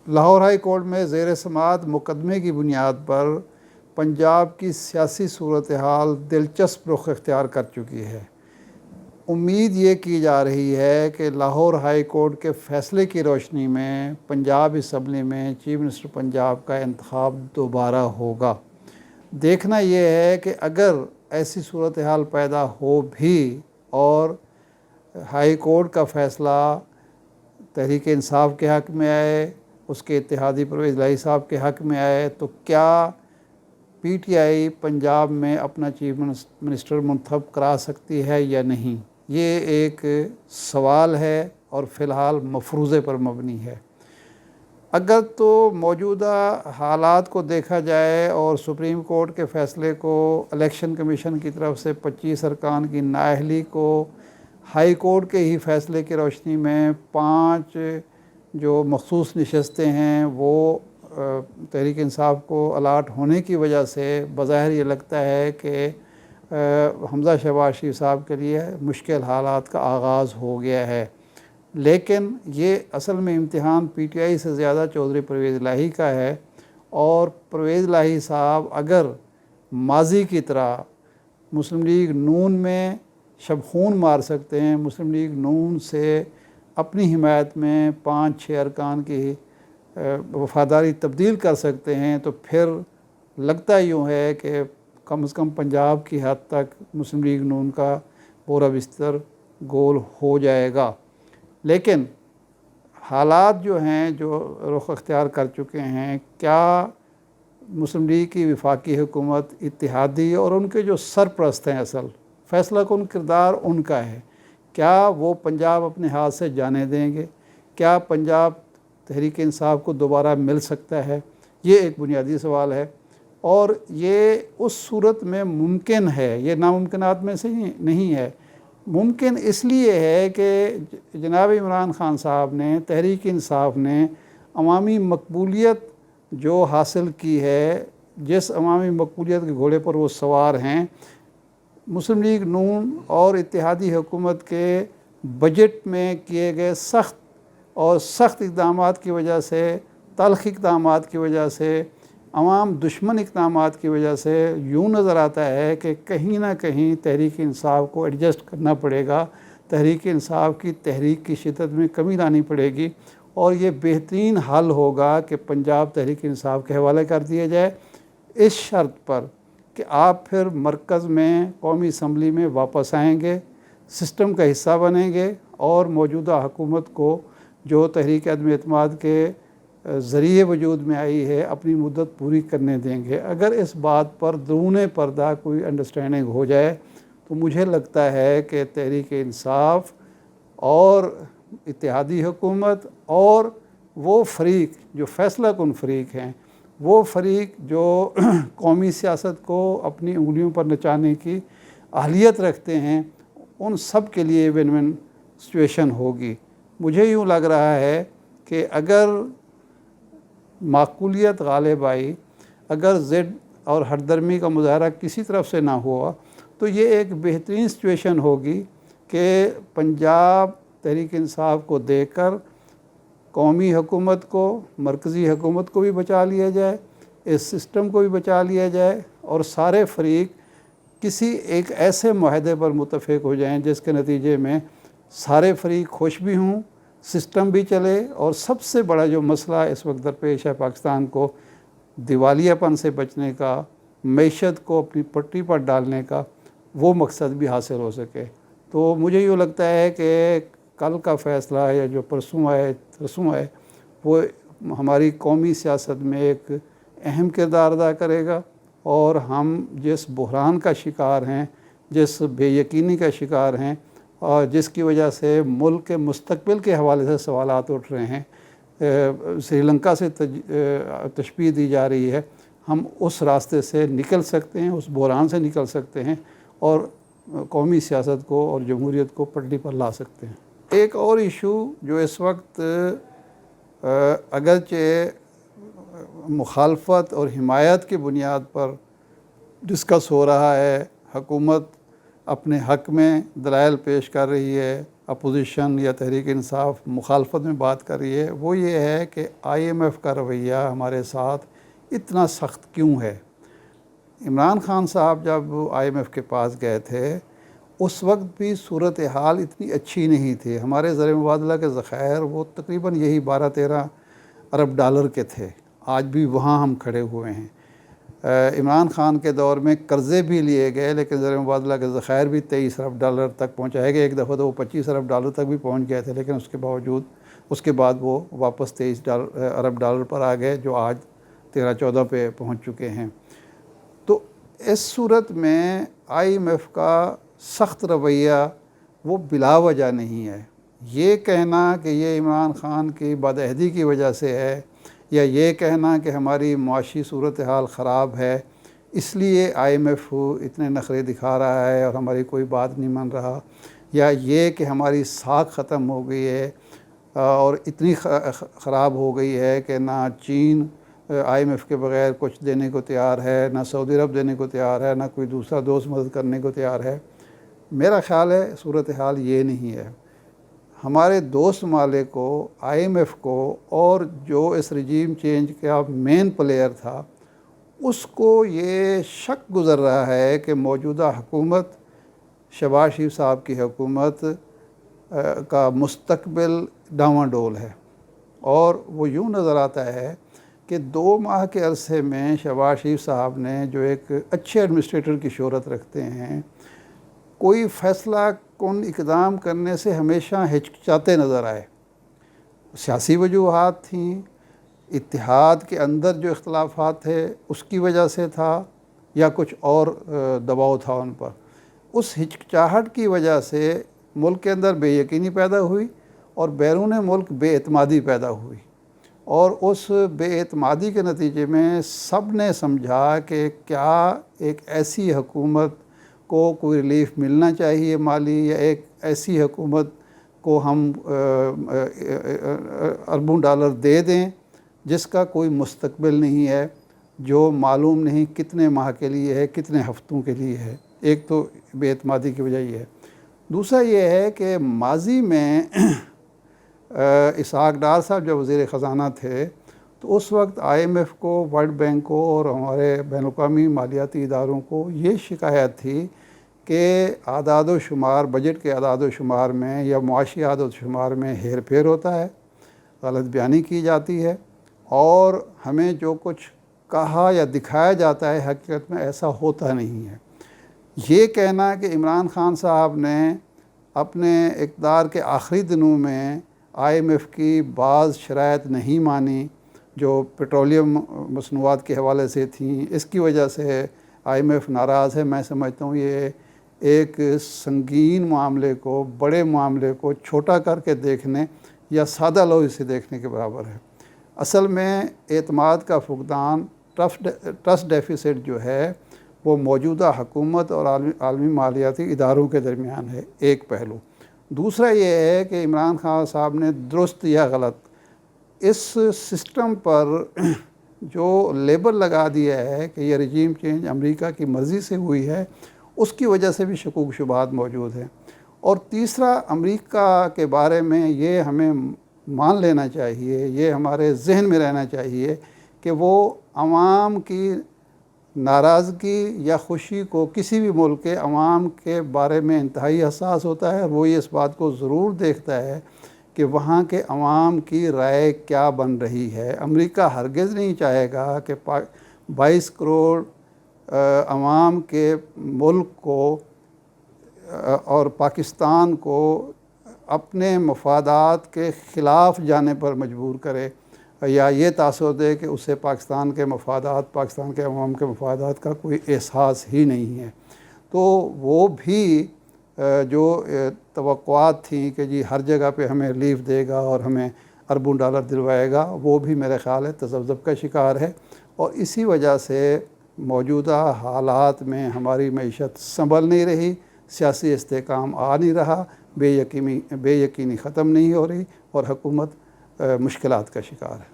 Lahore high court میں زیر سماعت مقدمے کی بنیاد پر پنجاب کی سیاسی صورتحال دلچسپ رخ اختیار کر چکی ہے۔ امید یہ کی جا رہی ہے کہ لاہور ہائی کورٹ کے فیصلے کی روشنی میں پنجاب اسمبلی میں چیف منسٹر پنجاب کا انتخاب دوبارہ ہوگا۔ دیکھنا یہ ہے کہ اگر ایسی صورتحال پیدا ہو بھی اور ہائی کورٹ کا فیصلہ تحریک انصاف کے حق میں آئے، اس کے اتحادی پرویز الہی صاحب کے حق میں آئے، تو کیا پی ٹی آئی پنجاب میں اپنا چیف منسٹر منتخب کرا سکتی ہے یا نہیں؟ یہ ایک سوال ہے اور فی الحال مفروضے پر مبنی ہے۔ اگر تو موجودہ حالات کو دیکھا جائے اور سپریم کورٹ کے فیصلے کو الیکشن کمیشن کی طرف سے 25 ارکان کی نااہلی کو ہائی کورٹ کے ہی فیصلے کی روشنی میں 5 جو مخصوص نشستیں ہیں وہ تحریک انصاف کو الاٹ ہونے کی وجہ سے بظاہر یہ لگتا ہے کہ حمزہ شہباز شریف صاحب کے لیے مشکل حالات کا آغاز ہو گیا ہے۔ لیکن یہ اصل میں امتحان پی ٹی آئی سے زیادہ چودھری پرویز الہی کا ہے، اور پرویز الہی صاحب اگر ماضی کی طرح مسلم لیگ نون میں شب خون مار سکتے ہیں، مسلم لیگ نون سے اپنی حمایت میں 5-6 ارکان کی وفاداری تبدیل کر سکتے ہیں، تو پھر لگتا یوں ہے کہ کم از کم پنجاب کی حد تک مسلم لیگ نون کا پورا بستر گول ہو جائے گا۔ لیکن حالات جو ہیں جو رخ اختیار کر چکے ہیں، کیا مسلم لیگ کی وفاقی حکومت اتحادی اور ان کے جو سرپرست ہیں، اصل فیصلہ کن کردار ان کا ہے، کیا وہ پنجاب اپنے ہاتھ سے جانے دیں گے؟ کیا پنجاب تحریک انصاف کو دوبارہ مل سکتا ہے؟ یہ ایک بنیادی سوال ہے، اور یہ اس صورت میں ممکن ہے، یہ ناممکنات میں سے نہیں ہے۔ ممکن اس لیے ہے کہ جناب عمران خان صاحب نے، تحریک انصاف نے عوامی مقبولیت جو حاصل کی ہے، جس عوامی مقبولیت کے گھوڑے پر وہ سوار ہیں، مسلم لیگ نون اور اتحادی حکومت کے بجٹ میں کیے گئے سخت اقدامات کی وجہ سے، تلخ اقدامات کی وجہ سے، عوام دشمن اقدامات کی وجہ سے یوں نظر آتا ہے کہ کہیں نہ کہیں تحریک انصاف کو ایڈجسٹ کرنا پڑے گا، تحریک انصاف کی تحریک کی شدت میں کمی لانی پڑے گی، اور یہ بہترین حل ہوگا کہ پنجاب تحریک انصاف کے حوالے کر دیا جائے، اس شرط پر کہ آپ پھر مرکز میں قومی اسمبلی میں واپس آئیں گے، سسٹم کا حصہ بنیں گے، اور موجودہ حکومت کو جو تحریک عدم اعتماد کے ذریعے وجود میں آئی ہے اپنی مدت پوری کرنے دیں گے۔ اگر اس بات پر درون پردہ کوئی انڈرسٹینڈنگ ہو جائے تو مجھے لگتا ہے کہ تحریک انصاف اور اتحادی حکومت اور وہ فریق جو فیصلہ کن فریق ہیں، وہ فریق جو قومی سیاست کو اپنی انگلیوں پر نچانے کی اہلیت رکھتے ہیں، ان سب کے لیے ون ون سچویشن ہوگی۔ مجھے یوں لگ رہا ہے کہ اگر معقولیت غالب آئی، اگر ضد اور ہردرمی کا مظاہرہ کسی طرف سے نہ ہوا، تو یہ ایک بہترین سچویشن ہوگی کہ پنجاب تحریک انصاف کو دیکھ کر قومی حکومت کو، مرکزی حکومت کو بھی بچا لیا جائے، اس سسٹم کو بھی بچا لیا جائے، اور سارے فریق کسی ایک ایسے معاہدے پر متفق ہو جائیں جس کے نتیجے میں سارے فریق خوش بھی ہوں، سسٹم بھی چلے، اور سب سے بڑا جو مسئلہ اس وقت درپیش ہے پاکستان کو، دیوالیہ پن سے بچنے کا، معیشت کو اپنی پٹری پر ڈالنے کا، وہ مقصد بھی حاصل ہو سکے۔ تو مجھے یوں لگتا ہے کہ کل کا فیصلہ یا جو پرسوں آئے وہ ہماری قومی سیاست میں ایک اہم کردار ادا کرے گا، اور ہم جس بحران کا شکار ہیں، جس بے یقینی کا شکار ہیں، اور جس کی وجہ سے ملک کے مستقبل کے حوالے سے سوالات اٹھ رہے ہیں، سری لنکا سے تشبیہ دی جا رہی ہے، ہم اس راستے سے نکل سکتے ہیں، اس بحران سے نکل سکتے ہیں، اور قومی سیاست کو اور جمہوریت کو پٹری پر لا سکتے ہیں۔ ایک اور ایشو جو اس وقت اگرچہ مخالفت اور حمایت کی بنیاد پر ڈسکس ہو رہا ہے، حکومت اپنے حق میں دلائل پیش کر رہی ہے، اپوزیشن یا تحریک انصاف مخالفت میں بات کر رہی ہے وہ یہ ہے کہ IMF کا رویہ ہمارے ساتھ اتنا سخت کیوں ہے۔ عمران خان صاحب جب IMF کے پاس گئے تھے اس وقت بھی صورتحال اتنی اچھی نہیں تھی، ہمارے زر مبادلہ کے ذخائر وہ تقریباً یہی 12-13 ارب ڈالر کے تھے، آج بھی وہاں ہم کھڑے ہوئے ہیں۔ عمران خان کے دور میں قرضے بھی لیے گئے لیکن زر مبادلہ کے ذخائر بھی 23 ارب ڈالر تک پہنچائے گئے، ایک دفعہ تو وہ 25 ارب ڈالر تک بھی پہنچ گئے تھے، لیکن اس کے باوجود اس کے بعد وہ واپس 23 ارب ڈالر پر آ گئے جو آج 13-14 پہ پہنچ چکے ہیں۔ تو اس صورت میں IMF کا سخت رویہ وہ بلا وجہ نہیں ہے۔ یہ کہنا کہ یہ عمران خان کی بدعہدی کی وجہ سے ہے یا یہ کہنا کہ ہماری معاشی صورتحال خراب ہے اس لیے IMF اتنے نخرے دکھا رہا ہے اور ہماری کوئی بات نہیں مان رہا، یا یہ کہ ہماری ساکھ ختم ہو گئی ہے اور اتنی خراب ہو گئی ہے کہ نہ چین IMF کے بغیر کچھ دینے کو تیار ہے، نہ سعودی عرب دینے کو تیار ہے، نہ کوئی دوسرا دوست مدد کرنے کو تیار ہے۔ میرا خیال ہے صورتحال یہ نہیں ہے۔ ہمارے دوست ممالک کو، IMF کو، اور جو اس رجیم چینج کا مین پلیئر تھا اس کو یہ شک گزر رہا ہے کہ موجودہ حکومت، شہباز شریف صاحب کی حکومت کا مستقبل ڈاواڈول ہے، اور وہ یوں نظر آتا ہے کہ 2 ماہ کے عرصے میں شہباز شریف صاحب نے جو ایک اچھے ایڈمنسٹریٹر کی شہرت رکھتے ہیں، کوئی فیصلہ کن اقدام کرنے سے ہمیشہ ہچکچاتے نظر آئے۔ سیاسی وجوہات تھیں، اتحاد کے اندر جو اختلافات تھے اس کی وجہ سے تھا، یا کچھ اور دباؤ تھا ان پر۔ اس ہچکچاہٹ کی وجہ سے ملک کے اندر بے یقینی پیدا ہوئی اور بیرون ملک بے اعتمادی پیدا ہوئی، اور اس بے اعتمادی کے نتیجے میں سب نے سمجھا کہ کیا ایک ایسی حکومت کو کوئی ریلیف ملنا چاہیے مالی، یا ایک ایسی حکومت کو ہم اربوں ڈالر دے دیں جس کا کوئی مستقبل نہیں ہے، جو معلوم نہیں کتنے ماہ کے لیے ہے، کتنے ہفتوں کے لیے ہے۔ ایک تو بے اعتمادی کی وجہ یہ ہے۔ دوسرا یہ ہے کہ ماضی میں اسحاق ڈار صاحب جب وزیر خزانہ تھے تو اس وقت IMF کو، ورلڈ بینک کو اور ہمارے بین الاقوامی مالیاتی اداروں کو یہ شکایت تھی کہ اعداد و شمار، بجٹ کے اعداد و شمار میں یا معاشی اعداد و شمار میں ہیر پھیر ہوتا ہے، غلط بیانی کی جاتی ہے، اور ہمیں جو کچھ کہا یا دکھایا جاتا ہے حقیقت میں ایسا ہوتا نہیں ہے۔ یہ کہنا کہ عمران خان صاحب نے اپنے اقتدار کے آخری دنوں میں IMF کی بعض شرائط نہیں مانی جو پیٹرولیم مصنوعات کے حوالے سے تھیں، اس کی وجہ سے IMF ناراض ہے، میں سمجھتا ہوں یہ ایک سنگین معاملے کو، بڑے معاملے کو چھوٹا کر کے دیکھنے یا سادہ لوہی سے دیکھنے کے برابر ہے۔ اصل میں اعتماد کا فقدان، ٹرسٹ ڈیفیسٹ جو ہے وہ موجودہ حکومت اور عالمی مالیاتی اداروں کے درمیان ہے، ایک پہلو۔ دوسرا یہ ہے کہ عمران خان صاحب نے درست یا غلط اس سسٹم پر جو لیبل لگا دیا ہے کہ یہ رجیم چینج امریکہ کی مرضی سے ہوئی ہے، اس کی وجہ سے بھی شکوک شبہات موجود ہیں۔ اور تیسرا، امریکہ کے بارے میں یہ ہمیں مان لینا چاہیے، یہ ہمارے ذہن میں رہنا چاہیے کہ وہ عوام کی ناراضگی یا خوشی کو، کسی بھی ملک کے عوام کے بارے میں انتہائی حساس ہوتا ہے، اور وہ یہ اس بات کو ضرور دیکھتا ہے کہ وہاں کے عوام کی رائے کیا بن رہی ہے۔ امریکہ ہرگز نہیں چاہے گا کہ 22 کروڑ عوام کے ملک کو اور پاکستان کو اپنے مفادات کے خلاف جانے پر مجبور کرے، یا یہ تاثر دے کہ اسے پاکستان کے مفادات، پاکستان کے عوام کے مفادات کا کوئی احساس ہی نہیں ہے۔ تو وہ بھی جو توقعات تھیں کہ جی ہر جگہ پہ ہمیں ریلیف دے گا اور ہمیں اربوں ڈالر دلوائے گا، وہ بھی میرے خیال ہے تذبذب کا شکار ہے، اور اسی وجہ سے موجودہ حالات میں ہماری معیشت سنبھل نہیں رہی، سیاسی استحکام آ نہیں رہا، بے یقینی ختم نہیں ہو رہی، اور حکومت مشکلات کا شکار ہے۔